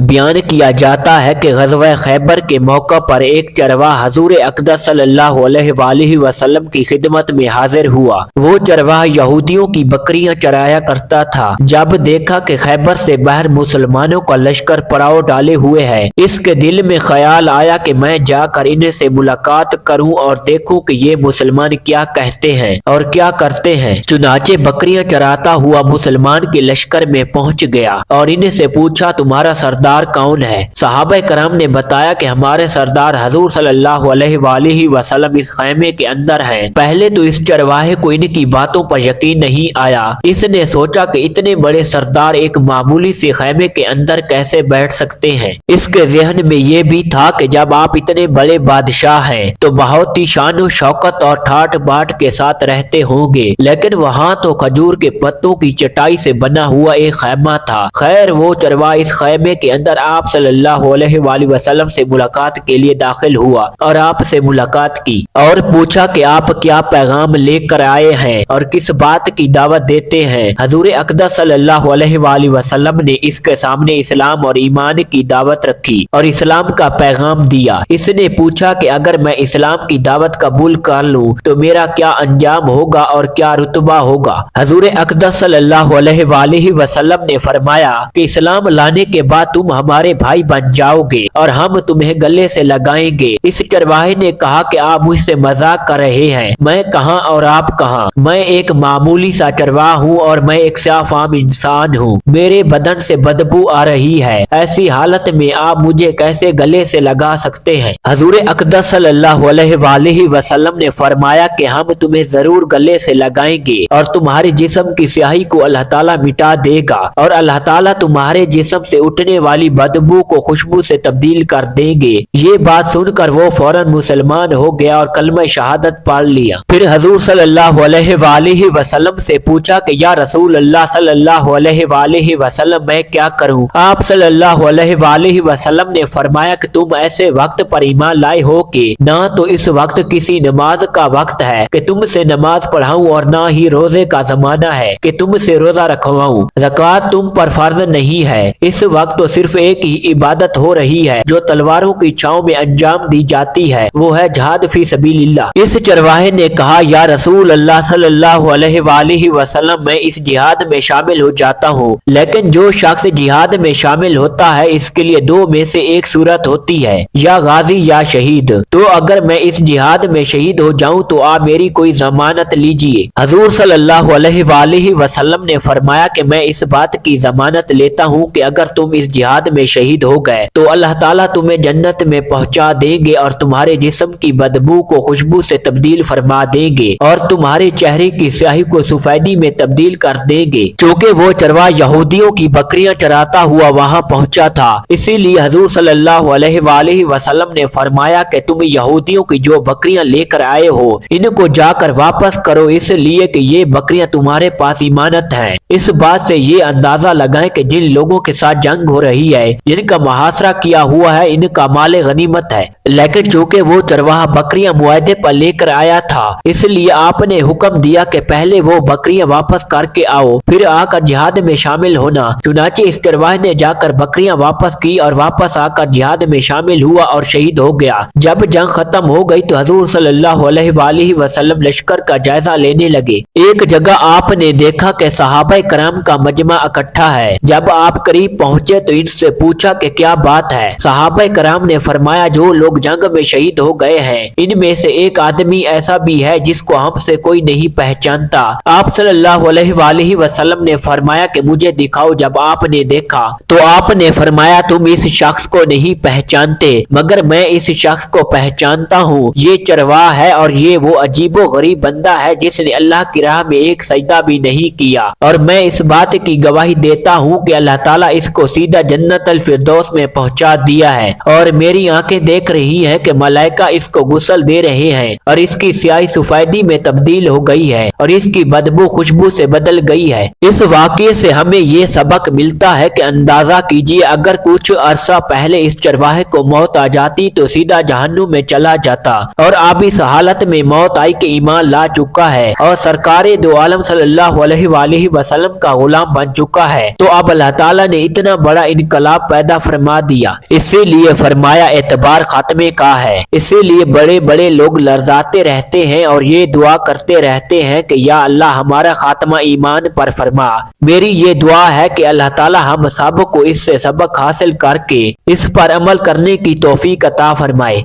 بیان کیا جاتا ہے کہ غزوہ خیبر کے موقع پر ایک چرواہ حضور اقدس صلی اللہ علیہ وآلہ وسلم کی خدمت میں حاضر ہوا۔ وہ چرواہ یہودیوں کی بکریاں چرایا کرتا تھا۔ جب دیکھا کہ خیبر سے باہر مسلمانوں کا لشکر پڑاؤ ڈالے ہوئے ہے، اس کے دل میں خیال آیا کہ میں جا کر ان سے ملاقات کروں اور دیکھوں کہ یہ مسلمان کیا کہتے ہیں اور کیا کرتے ہیں۔ چنانچہ بکریاں چراتا ہوا مسلمان کے لشکر میں پہنچ گیا اور ان سے پوچھا تمہارا سردار کون ہے؟ صحابہ کرام نے بتایا کہ ہمارے سردار حضور صلی اللہ علیہ وآلہ وسلم اس خیمے کے اندر ہیں۔ پہلے تو اس چرواہے کو ان کی باتوں پر یقین نہیں آیا۔ اس نے سوچا کہ اتنے بڑے سردار ایک معمولی سے خیمے کے اندر کیسے بیٹھ سکتے ہیں۔ اس کے ذہن میں یہ بھی تھا کہ جب آپ اتنے بڑے بادشاہ ہیں تو بہت ہی شان و شوکت اور ٹھاٹ باٹ کے ساتھ رہتے ہوں گے، لیکن وہاں تو کھجور کے پتوں کی چٹائی سے بنا ہوا ایک خیمہ تھا۔ خیر وہ چرواہ اس خیمے کے اندر آپ صلی اللہ علیہ وآلہ وسلم سے ملاقات کے لیے داخل ہوا اور آپ سے ملاقات کی اور پوچھا کہ آپ کیا پیغام لے کر آئے ہیں اور کس بات کی دعوت دیتے ہیں۔ حضور اقدس صلی اللہ علیہ وآلہ وسلم نے اس کے سامنے اسلام اور ایمان کی دعوت رکھی اور اسلام کا پیغام دیا۔ اس نے پوچھا کہ اگر میں اسلام کی دعوت قبول کر لوں تو میرا کیا انجام ہوگا اور کیا رتبہ ہوگا؟ حضور اقدس صلی اللہ علیہ وآلہ وسلم نے فرمایا کہ اسلام لانے کے بعد تم ہمارے بھائی بن جاؤ گے اور ہم تمہیں گلے سے لگائیں گے۔ اس چرواہے نے کہا کہ آپ مجھ سے مذاق کر رہے ہیں، میں کہاں اور آپ کہاں؟ میں ایک معمولی سا چرواہ ہوں اور میں ایک صاف عام انسان ہوں، میرے بدن سے بدبو آ رہی ہے، ایسی حالت میں آپ مجھے کیسے گلے سے لگا سکتے ہیں؟ حضور اقدس صلی اللہ علیہ وآلہ وسلم نے فرمایا کہ ہم تمہیں ضرور گلے سے لگائیں گے اور تمہارے جسم کی سیاہی کو اللہ تعالیٰ مٹا دے گا اور اللہ تعالیٰ تمہارے جسم سے اٹھنے والی بدبو کو خوشبو سے تبدیل کر دیں گے۔ یہ بات سن کر وہ فوراً مسلمان ہو گیا اور کلمہ شہادت پڑھ لیا۔ پھر حضور صلی اللہ علیہ وآلہ وسلم سے پوچھا کہ یا رسول اللہ صلی اللہ علیہ وآلہ وسلم میں کیا کروں؟ آپ صلی اللہ علیہ وآلہ وسلم نے فرمایا کہ تم ایسے وقت پر ایمان لائے ہو کہ نہ تو اس وقت کسی نماز کا وقت ہے کہ تم سے نماز پڑھاؤں اور نہ ہی روزے کا زمانہ ہے کہ تم سے روزہ رکھواؤں، زکوٰۃ تم پر فرض نہیں ہے، اس وقت تو صرف ایک ہی عبادت ہو رہی ہے جو تلواروں کی چھاؤں میں انجام دی جاتی ہے، وہ ہے جہاد فی سبیل اللہ۔ اس چرواہے نے کہا یا رسول اللہ صلی اللہ علیہ وآلہ وسلم میں اس جہاد میں شامل ہو جاتا ہوں، لیکن جو شخص جہاد میں شامل ہوتا ہے اس کے لیے دو میں سے ایک صورت ہوتی ہے، یا غازی یا شہید، تو اگر میں اس جہاد میں شہید ہو جاؤں تو آپ میری کوئی ضمانت لیجئے۔ حضور صلی اللہ علیہ وآلہ وسلم نے فرمایا کہ میں اس بات کی ضمانت لیتا ہوں کہ اگر تم اس جہاد میں شہید ہو گئے تو اللہ تعالیٰ تمہیں جنت میں پہنچا دیں گے اور تمہارے جسم کی بدبو کو خوشبو سے تبدیل فرما دیں گے اور تمہارے چہرے کی سیاہی کو سفیدی میں تبدیل کر دیں گے۔ چونکہ وہ چرواہ یہودیوں کی بکریاں چراتا ہوا وہاں پہنچا تھا، اسی لیے حضور صلی اللہ علیہ وآلہ وسلم نے فرمایا کہ تم یہودیوں کی جو بکریاں لے کر آئے ہو ان کو جا کر واپس کرو، اس لیے کہ یہ بکریاں تمہارے پاس امانت ہیں۔ اس بات سے یہ اندازہ لگائیں کہ جن لوگوں کے ساتھ جنگ ہو رہی ہے، جن کا محاصرہ کیا ہوا ہے، ان کا مال غنیمت ہے، لیکن چونکہ وہ چرواہ بکریاں معاہدے پر لے کر آیا تھا اس لیے آپ نے حکم دیا کہ پہلے وہ بکریاں واپس کر کے آؤ، پھر آ کر جہاد میں شامل ہونا۔ چنانچہ اس چرواہے نے جا کر بکریاں واپس کی اور واپس آ کر جہاد میں شامل ہوا اور شہید ہو گیا۔ جب جنگ ختم ہو گئی تو حضور صلی اللہ علیہ وآلہ وسلم لشکر کا جائزہ لینے لگے۔ ایک جگہ آپ نے دیکھا کہ صحابہ کرام کا مجمع اکٹھا ہے۔ جب آپ قریب پہنچے تو ان سے پوچھا کہ کیا بات ہے؟ صحابہ کرام نے فرمایا جو لوگ جنگ میں شہید ہو گئے ہیں ان میں سے ایک آدمی ایسا بھی ہے جس کو ہم سے کوئی نہیں پہچانتا۔ آپ صلی اللہ علیہ وآلہ وسلم نے فرمایا کہ مجھے دکھاؤ۔ جب آپ نے دیکھا تو آپ نے فرمایا تم اس شخص کو نہیں پہچانتے مگر میں اس شخص کو پہچانتا ہوں، یہ چرواہ ہے اور یہ وہ عجیب و غریب بندہ ہے جس نے اللہ کی راہ میں ایک سجدہ بھی نہیں کیا، اور میں اس بات کی گواہی دیتا ہوں کہ اللہ تعالیٰ اس کو سیدھا جنت الفردوس میں پہنچا دیا ہے، اور میری آنکھیں دیکھ رہی ہیں کہ ملائکہ اس کو غسل دے رہے ہیں اور اس کی سیاہی سفیدی میں تبدیل ہو گئی ہے اور اس کی بدبو خوشبو سے بدل گئی ہے۔ اس واقعے سے ہمیں یہ سبق ملتا ہے کہ اندازہ کیجئے اگر کچھ عرصہ پہلے اس چرواہے کو موت آ جاتی تو سیدھا جہنم میں چلا جاتا، اور اب اس حالت میں موت آئی کہ ایمان لا چکا ہے اور سرکار دو عالم صلی اللہ علیہ وآلہ وسلم کا غلام بن چکا ہے، تو اب اللہ تعالیٰ نے اتنا بڑا انکار انقلاب پیدا فرما دیا، اسی لیے فرمایا اعتبار خاتمے کا ہے۔ اسی لیے بڑے بڑے لوگ لرزاتے رہتے ہیں اور یہ دعا کرتے رہتے ہیں کہ یا اللہ ہمارا خاتمہ ایمان پر فرما۔ میری یہ دعا ہے کہ اللہ تعالی ہم سب کو اس سے سبق حاصل کر کے اس پر عمل کرنے کی توفیق عطا فرمائے۔